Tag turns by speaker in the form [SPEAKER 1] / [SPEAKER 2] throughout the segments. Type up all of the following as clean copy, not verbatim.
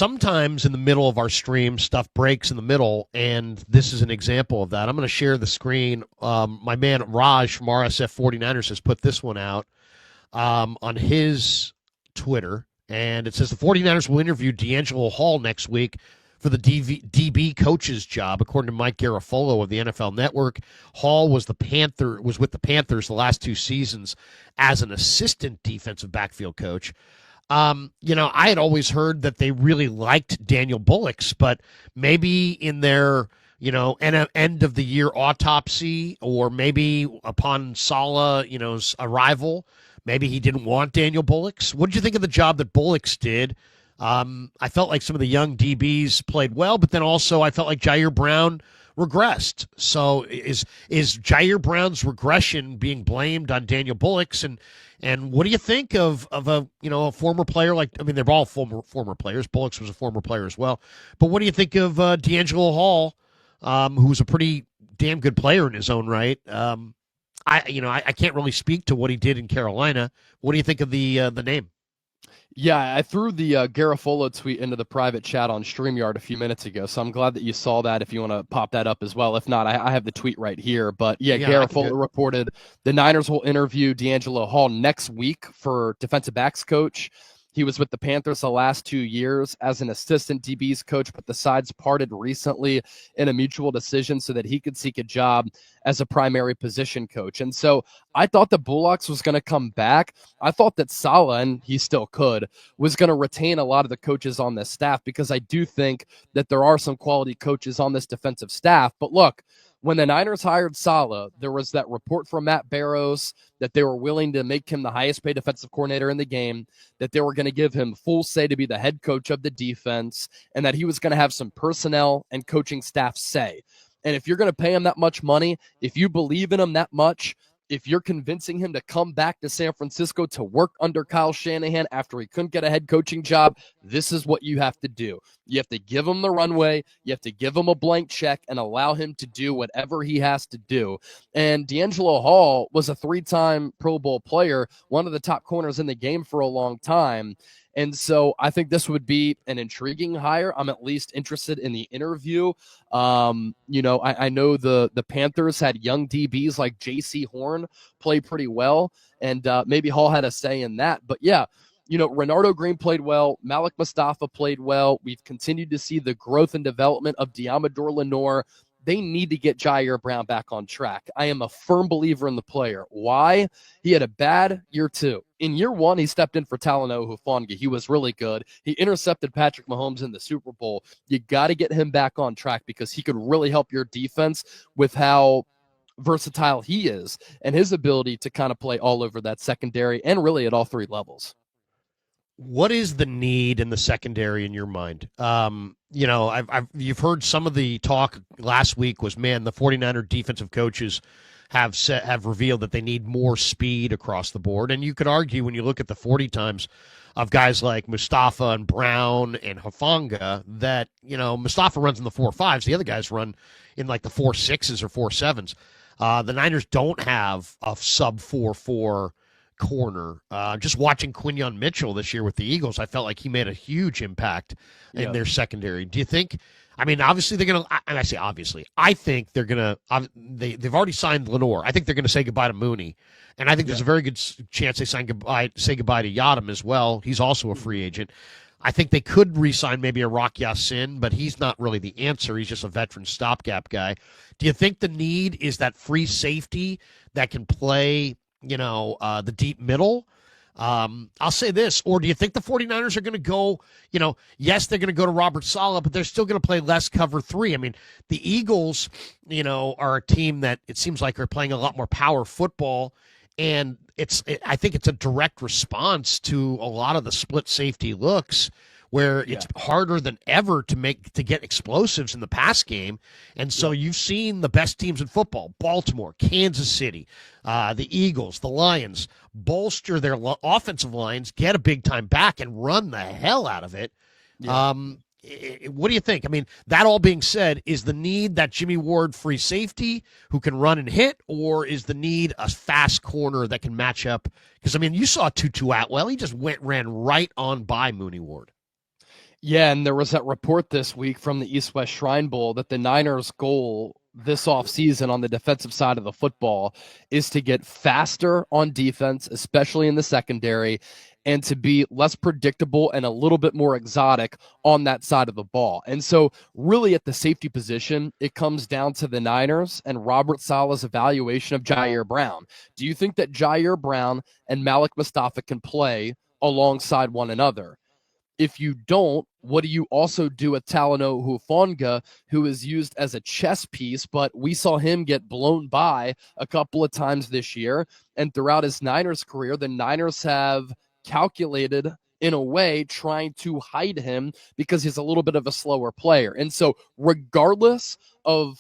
[SPEAKER 1] sometimes in the middle of our stream, stuff breaks in the middle, and this is an example of that. I'm going to share the screen. My man Raj from RSF 49ers has put this one out on his Twitter, and it says the 49ers will interview DeAngelo Hall next week for the DB coach's job, according to Mike Garafolo of the NFL Network. Hall was with the Panthers the last 2 seasons as an assistant defensive backfield coach. I had always heard that they really liked Daniel Bullocks, but maybe in their, end of the year autopsy, or maybe upon Salah's arrival, maybe he didn't want Daniel Bullocks. What did you think of the job that Bullocks did? I felt like some of the young DBs played well, but then also I felt like Jair Brown regressed. So is Jair Brown's regression being blamed on Daniel Bullocks? And what do you think of a former player they're all former players. Bullocks was a former player as well. But what do you think of DeAngelo Hall, who's a pretty damn good player in his own right? I can't really speak to what he did in Carolina. What do you think of the name?
[SPEAKER 2] Yeah, I threw the Garafolo tweet into the private chat on StreamYard a few minutes ago, so I'm glad that you saw that if you want to pop that up as well. If not, I have the tweet right here. But yeah, Garafolo reported the Niners will interview DeAngelo Hall next week for defensive backs coach. He was with the Panthers the last 2 years as an assistant DBs coach, but the sides parted recently in a mutual decision so that he could seek a job as a primary position coach. And so I thought that Bullocks was going to come back. I thought that Salah, and he still could, was going to retain a lot of the coaches on this staff, because I do think that there are some quality coaches on this defensive staff. But look, when the Niners hired Salah, there was that report from Matt Barrows that they were willing to make him the highest paid defensive coordinator in the game, that they were going to give him full say to be the head coach of the defense, and that he was going to have some personnel and coaching staff say. And if you're going to pay him that much money, if you believe in him that much, if you're convincing him to come back to San Francisco to work under Kyle Shanahan after he couldn't get a head coaching job, this is what you have to do. You have to give him the runway. You have to give him a blank check and allow him to do whatever he has to do. And DeAngelo Hall was a 3-time Pro Bowl player, one of the top corners in the game for a long time. And so I think this would be an intriguing hire. I'm at least interested in the interview. I know the Panthers had young DBs like J.C. Horn play pretty well, and maybe Hall had a say in that. But yeah, Renardo Green played well. Malik Mustafa played well. We've continued to see the growth and development of Diamador Lenore. They need to get Jair Brown back on track. I am a firm believer in the player. Why? He had a bad year 2. In year 1, he stepped in for Talanoa Hufanga. He was really good. He intercepted Patrick Mahomes in the Super Bowl. You got to get him back on track, because he could really help your defense with how versatile he is and his ability to kind of play all over that secondary and really at all 3 levels.
[SPEAKER 1] What is the need in the secondary in your mind? You've heard some of the talk last week was, man, the 49er defensive coaches have revealed that they need more speed across the board. And you could argue, when you look at the 40 times of guys like Mustafa and Brown and Hufanga, that, Mustafa runs in the 4.5s. The other guys run in like the 4.6s or 4.7s. The Niners don't have a sub 4.4 corner. Just watching Quinyon Mitchell this year with the Eagles, I felt like he made a huge impact in their secondary. Do you think, obviously they're going to, and I say obviously, I think they're going to, they've already signed Lenore. I think they're going to say goodbye to Mooney. And I think there's a very good chance they say goodbye to Yadam as well. He's also a free agent. I think they could re-sign maybe a Rock Ya-Sin, but he's not really the answer. He's just a veteran stopgap guy. Do you think the need is that free safety that can play the deep middle? I'll say this, or do you think the 49ers are going to go, yes, they're going to go to Robert Saleh, but they're still going to play less cover 3. The Eagles, are a team that it seems like are playing a lot more power football, and I think it's a direct response to a lot of the split safety looks, where it's harder than ever to get explosives in the pass game. And so you've seen the best teams in football, Baltimore, Kansas City, the Eagles, the Lions, bolster their offensive lines, get a big-time back, and run the hell out of it. Yeah. What do you think? That all being said, is the need that Jimmy Ward free safety who can run and hit, or is the need a fast corner that can match up? Because, you saw Tutu Atwell. He just ran right on by Mooney Ward.
[SPEAKER 2] Yeah, and there was that report this week from the East-West Shrine Bowl that the Niners' goal this offseason on the defensive side of the football is to get faster on defense, especially in the secondary, and to be less predictable and a little bit more exotic on that side of the ball. And so, really, at the safety position, it comes down to the Niners and Robert Saleh's evaluation of Jair Brown. Do you think that Jair Brown and Malik Mustafa can play alongside one another? If you don't, what do you also do with Talanoa Hufanga, who is used as a chess piece, but we saw him get blown by a couple of times this year. And throughout his Niners career, the Niners have calculated in a way trying to hide him because he's a little bit of a slower player. And so regardless of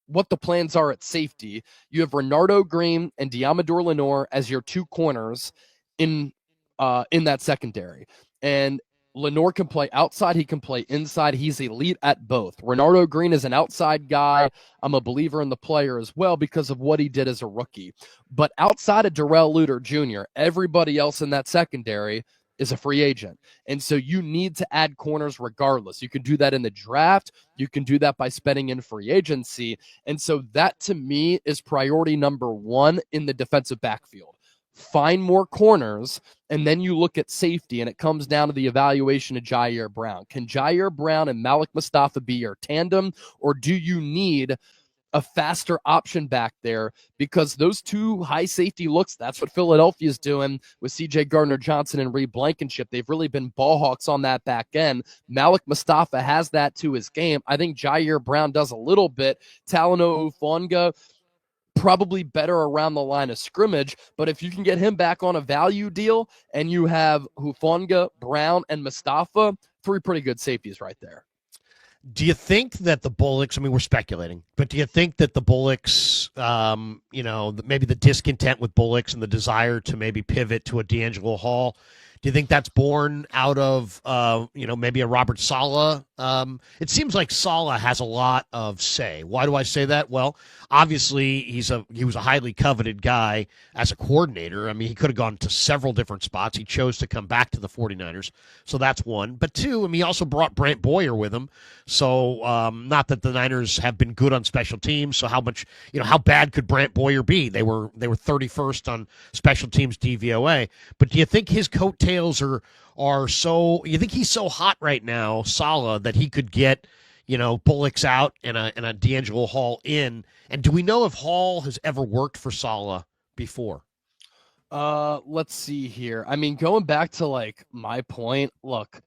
[SPEAKER 2] what the plans are at safety, you have Renardo Green and Diamador Lenore as your two corners in that secondary. And Lenore can play outside. He can play inside. He's elite at both. Renardo Green is an outside guy. I'm a believer in the player as well because of what he did as a rookie. But outside of Darrell Luter Jr., everybody else in that secondary is a free agent. And so you need to add corners regardless. You can do that in the draft. You can do that by spending in free agency. And so that, to me, is priority number one in the defensive backfield. Find more corners, and then you look at safety, and it comes down to the evaluation of Jair Brown. Can Jair Brown and Malik Mustafa be your tandem, or do you need a faster option back there? Because those two high safety looks, that's what Philadelphia's doing with C.J. Gardner-Johnson and Reed Blankenship. They've really been ball hawks on that back end. Malik Mustafa has that to his game. I think Jair Brown does a little bit. Talanoa Hufanga, probably better around the line of scrimmage, but if you can get him back on a value deal and you have Hufanga, Brown, and Mustafa, three pretty good safeties right there.
[SPEAKER 1] Do you think that the Bullocks, I mean, we're speculating, but do you think that the Bullocks, maybe the discontent with Bullocks and the desire to maybe pivot to a DeAngelo Hall, do you think that's born out of, maybe a Robert Saleh? It seems like Salah has a lot of say. Why do I say that? Well, obviously he was a highly coveted guy as a coordinator. I mean, he could have gone to several different spots. He chose to come back to the 49ers. So that's one. But two, I mean, he also brought Brant Boyer with him. So not that the Niners have been good on special teams. So how bad could Brant Boyer be? They were 31st on special teams DVOA. But do you think his coattails are so? You think he's so hot right now, Salah, that he could get Bullocks out and a DeAngelo Hall in? And do we know if Hall has ever worked for Salah before?
[SPEAKER 2] Let's see here. I mean, going back to my point, look,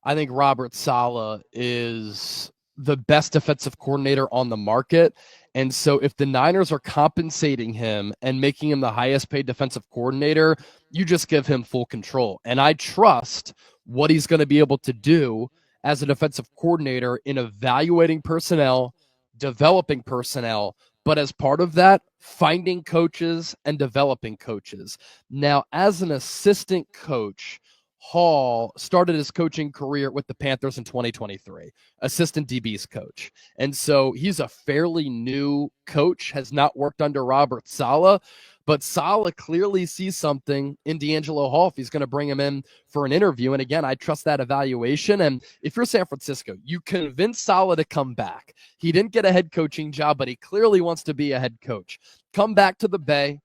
[SPEAKER 2] I think Robert Saleh is the best defensive coordinator on the market. And so if the Niners are compensating him and making him the highest paid defensive coordinator, you just give him full control. And I trust what he's going to be able to do as a defensive coordinator in evaluating personnel, developing personnel, but as part of that, finding coaches and developing coaches. Now, as an assistant coach, Hall started his coaching career with the Panthers in 2023, assistant DB's coach. And so he's a fairly new coach, has not worked under Robert Saleh, but Saleh clearly sees something in DeAngelo Hall if he's going to bring him in for an interview. And again, I trust that evaluation. And if you're San Francisco, you convince Saleh to come back. He didn't get a head coaching job, but he clearly wants to be a head coach. Come back to the Bay,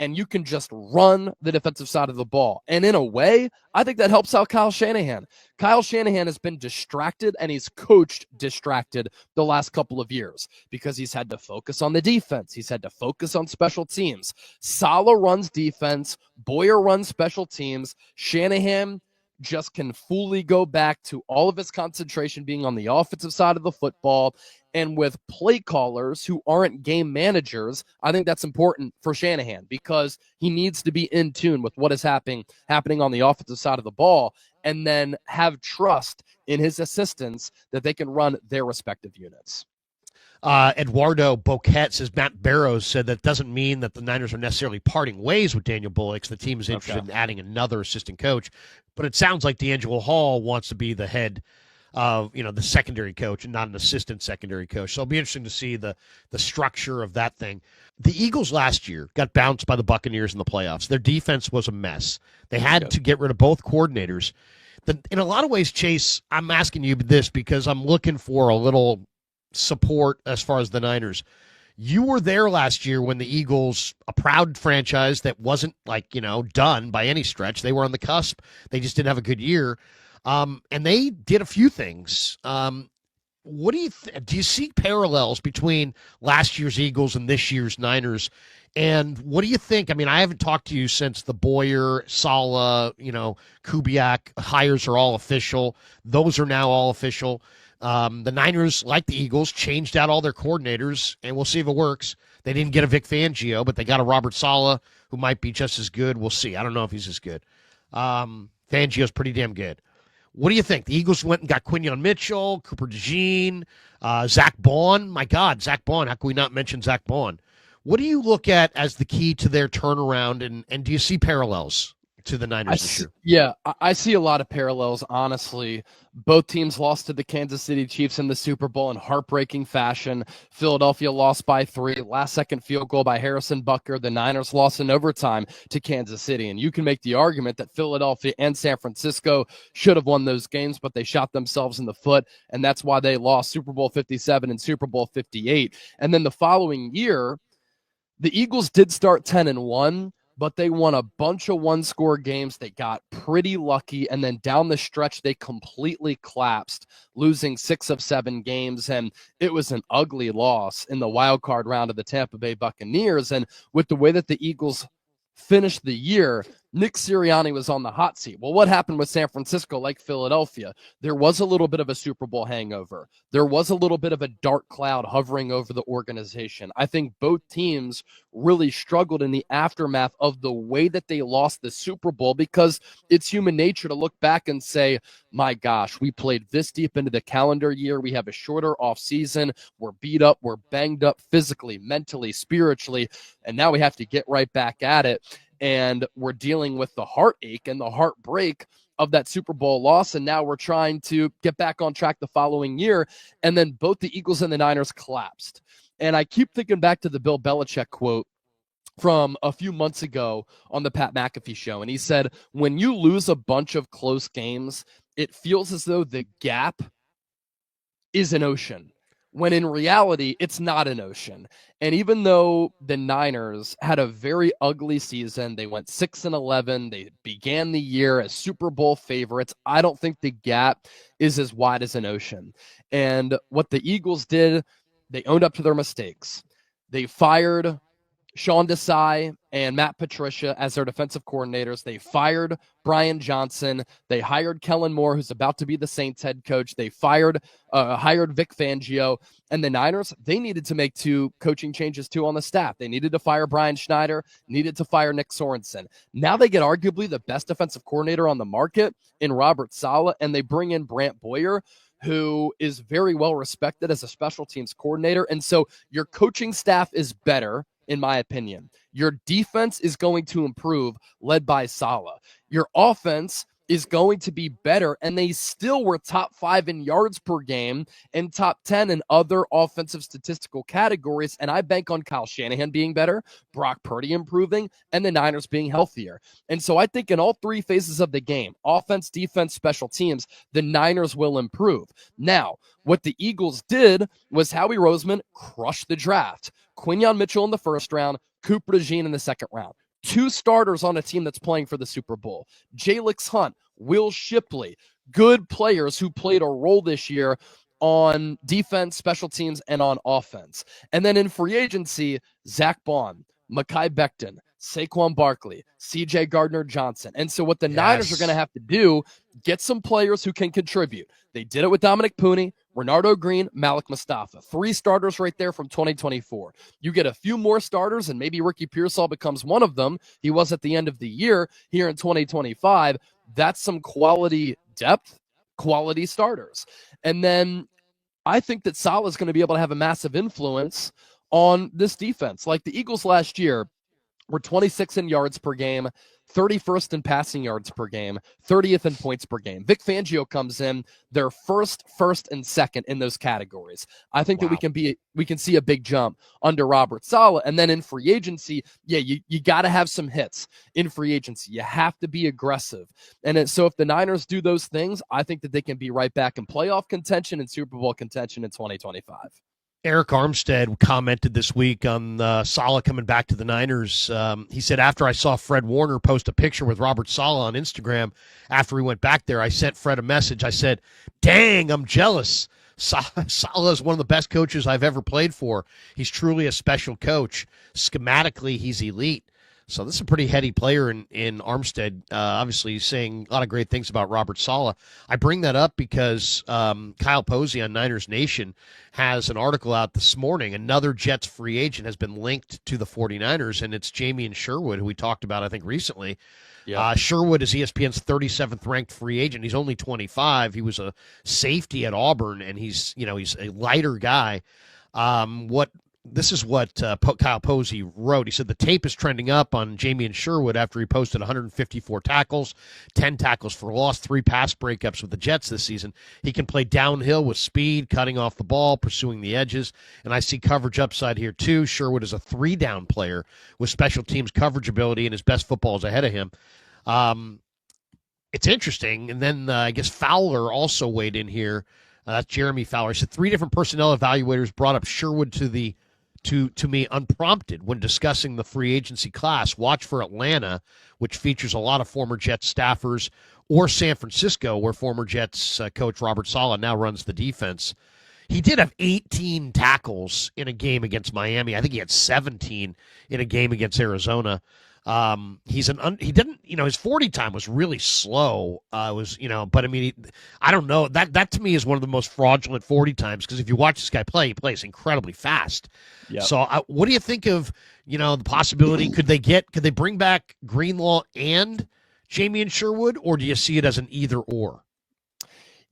[SPEAKER 2] and you can just run the defensive side of the ball. And in a way, I think that helps out Kyle Shanahan. Kyle Shanahan has been distracted, and he's coached distracted the last couple of years because he's had to focus on the defense. He's had to focus on special teams. Saleh runs defense. Boyer runs special teams. Shanahan just can fully go back to all of his concentration being on the offensive side of the football. And with play callers who aren't game managers, I think that's important for Shanahan because he needs to be in tune with what is happening on the offensive side of the ball and then have trust in his assistants that they can run their respective units.
[SPEAKER 1] Eduardo Boquet says Matt Barrows said that doesn't mean that the Niners are necessarily parting ways with Daniel Bullocks. The team is interested in adding another assistant coach, but it sounds like DeAngelo Hall wants to be the head of the secondary coach and not an assistant secondary coach. So it'll be interesting to see the structure of that thing. The Eagles last year got bounced by the Buccaneers in the playoffs. Their defense was a mess. They had to get rid of both coordinators. In a lot of ways, Chase, I'm asking you this because I'm looking for a little support as far as the Niners. You were there last year when the Eagles, a proud franchise that wasn't done by any stretch. They were on the cusp. They just didn't have a good year. And they did a few things. What do you see parallels between last year's Eagles and this year's Niners? And what do you think? I mean, I haven't talked to you since the Boyer, Salah, Kubiak hires are all official. Those are now all official. The Niners, like the Eagles, changed out all their coordinators, and we'll see if it works. They didn't get a Vic Fangio, but they got a Robert Saleh who might be just as good. We'll see. I don't know if he's as good. Fangio's pretty damn good. What do you think? The Eagles went and got Quinyon Mitchell, Cooper DeJean, Zach Baun. My God, Zach Baun. How can we not mention Zach Baun? What do you look at as the key to their turnaround, and do you see parallels to the Niners this year?
[SPEAKER 2] Yeah, I see a lot of parallels, honestly. Both teams lost to the Kansas City Chiefs in the Super Bowl in heartbreaking fashion. Philadelphia lost by 3. Last-second field goal by Harrison Butker. The Niners lost in overtime to Kansas City. And you can make the argument that Philadelphia and San Francisco should have won those games, but they shot themselves in the foot, and that's why they lost Super Bowl 57 and Super Bowl 58. And then the following year, the Eagles did start 10-1, but they won a bunch of one-score games. They got pretty lucky, and then down the stretch, they completely collapsed, losing 6 of 7 games, and it was an ugly loss in the wild card round of the Tampa Bay Buccaneers. And with the way that the Eagles finished the year, Nick Sirianni was on the hot seat. Well, what happened with San Francisco, like Philadelphia? There was a little bit of a Super Bowl hangover. There was a little bit of a dark cloud hovering over the organization. I think both teams really struggled in the aftermath of the way that they lost the Super Bowl, because it's human nature to look back and say, my gosh, we played this deep into the calendar year. We have a shorter off season. We're beat up. We're banged up physically, mentally, spiritually, and now we have to get right back at it. And we're dealing with the heartache and the heartbreak of that Super Bowl loss, and now we're trying to get back on track the following year. And then both the Eagles and the Niners collapsed. And I keep thinking back to the Bill Belichick quote from a few months ago on the Pat McAfee show. And he said, when you lose a bunch of close games, it feels as though the gap is an ocean, when in reality, it's not an ocean. And even though the Niners had a very ugly season, they went 6-11, they began the year as Super Bowl favorites, I don't think the gap is as wide as an ocean. And what the Eagles did, they owned up to their mistakes. They fired Sean Desai and Matt Patricia as their defensive coordinators. They fired Brian Johnson. They hired Kellen Moore, who's about to be the Saints head coach. They hired Vic Fangio. And the Niners, they needed to make 2 coaching changes too on the staff. They needed to fire Brian Schneider, needed to fire Nick Sorensen. Now they get arguably the best defensive coordinator on the market in Robert Saleh, and they bring in Brant Boyer, who is very well respected as a special teams coordinator. And so your coaching staff is better, in my opinion. Your defense is going to improve, led by Salah. Your offense is going to be better, and they still were top 5 in yards per game and top 10 in other offensive statistical categories. And I bank on Kyle Shanahan being better, Brock Purdy improving, and the Niners being healthier. And so I think in all 3 phases of the game, offense, defense, special teams, the Niners will improve. Now, what the Eagles did was Howie Roseman crushed the draft. Quinyon Mitchell in the first round, Cooper DeJean in the second round. 2 starters on a team that's playing for the Super Bowl. Jalix Hunt, Will Shipley, good players who played a role this year on defense, special teams, and on offense. And then in free agency, Zach Baun, Mekhi Becton, Saquon Barkley, C.J. Gardner-Johnson. And so what the Niners are going to have to do, get some players who can contribute. They did it with Dominic Pooney, Renardo Green, Malik Mustafa. 3 starters right there from 2024. You get a few more starters, and maybe Ricky Pearsall becomes one of them. He was at the end of the year here in 2025. That's some quality depth, quality starters. And then I think that Salah is going to be able to have a massive influence on this defense. Like the Eagles last year, We're 26th in yards per game, 31st in passing yards per game, 30th in points per game. Vic Fangio comes in, they're first, and second in those categories. I think that we can see a big jump under Robert Saleh. And then in free agency, you got to have some hits in free agency. You have to be aggressive. And so if the Niners do those things, I think that they can be right back in playoff contention and Super Bowl contention in 2025.
[SPEAKER 1] Eric Armstead commented this week on Salah coming back to the Niners. He said, after I saw Fred Warner post a picture with Robert Saleh on Instagram after he went back there, I sent Fred a message. I said, dang, I'm jealous. Salah is one of the best coaches I've ever played for. He's truly a special coach. Schematically, he's elite. So this is a pretty heady player in Armstead, obviously saying a lot of great things about Robert Saleh. I bring that up because Kyle Posey on Niners Nation has an article out this morning. Another Jets free agent has been linked to the 49ers, and it's Jamien Sherwood, who we talked about, I think, recently. Yep. Sherwood is ESPN's 37th ranked free agent. He's only 25. He was a safety at Auburn, and he's a lighter guy. This is what Kyle Posey wrote. He said the tape is trending up on Jamien Sherwood after he posted 154 tackles, 10 tackles for loss, 3 pass breakups with the Jets this season. He can play downhill with speed, cutting off the ball, pursuing the edges, and I see coverage upside here too. Sherwood is a 3-down player with special teams coverage ability, and his best football is ahead of him. It's interesting. And then I guess Fowler also weighed in here. That's Jeremy Fowler. He said 3 different personnel evaluators brought up Sherwood to me unprompted when discussing the free agency class. Watch for Atlanta, which features a lot of former Jets staffers, or San Francisco, where former Jets coach Robert Saleh now runs the defense. He did have 18 tackles in a game against Miami. I think he had 17 in a game against Arizona. He didn't, his 40 time was really slow. But I mean, I don't know, that to me is one of the most fraudulent 40 times, because if you watch this guy play, he plays incredibly fast. Yep. So what do you think of, the possibility? Could they bring back Greenlaw and Jamien Sherwood, or do you see it as an either or?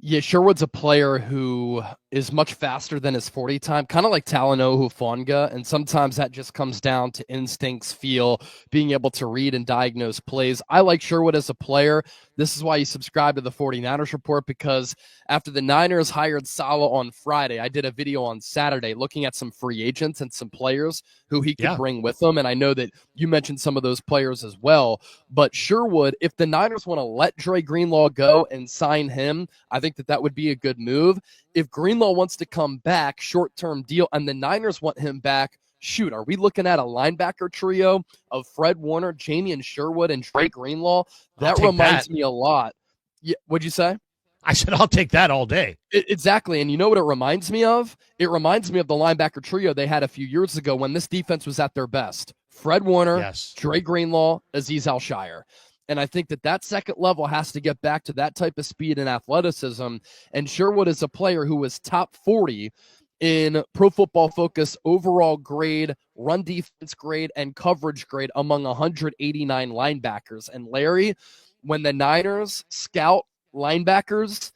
[SPEAKER 2] Yeah, Sherwood's a player who is much faster than his 40 time, kind of like Talanoa Hufanga, and sometimes that just comes down to instincts, feel, being able to read and diagnose plays. I like Sherwood as a player. This is why you subscribe to the 49ers Report, because after the Niners hired Salah on Friday, I did a video on Saturday looking at some free agents and some players who he could bring with them, and I know that you mentioned some of those players as well. But Sherwood, if the Niners want to let Dre Greenlaw go and sign him, I think that would be a good move. If Greenlaw wants to come back, short-term deal, and the Niners want him back, shoot, are we looking at a linebacker trio of Fred Warner, Jamien Sherwood, and Dre Greenlaw? That reminds me a lot. Yeah, what'd you say?
[SPEAKER 1] I said I'll take that all day.
[SPEAKER 2] Exactly, and you know what it reminds me of? It reminds me of the linebacker trio they had a few years ago when this defense was at their best. Fred Warner, Dre Greenlaw, Azeez Al-Shaair. And I think that second level has to get back to that type of speed and athleticism. And Sherwood is a player who was top 40 in Pro Football Focus overall grade, run defense grade, and coverage grade among 189 linebackers. And Larry, when the Niners scout linebackers,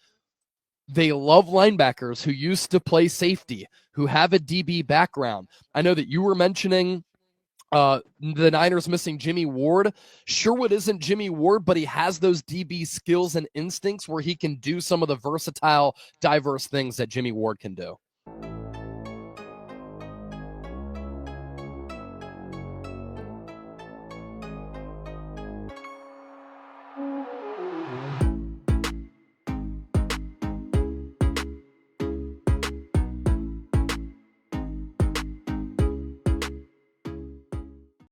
[SPEAKER 2] they love linebackers who used to play safety, who have a DB background. I know that you were mentioning the Niners missing Jimmy Ward. Sherwood isn't Jimmy Ward, but he has those DB skills and instincts where he can do some of the versatile, diverse things that Jimmy Ward can do.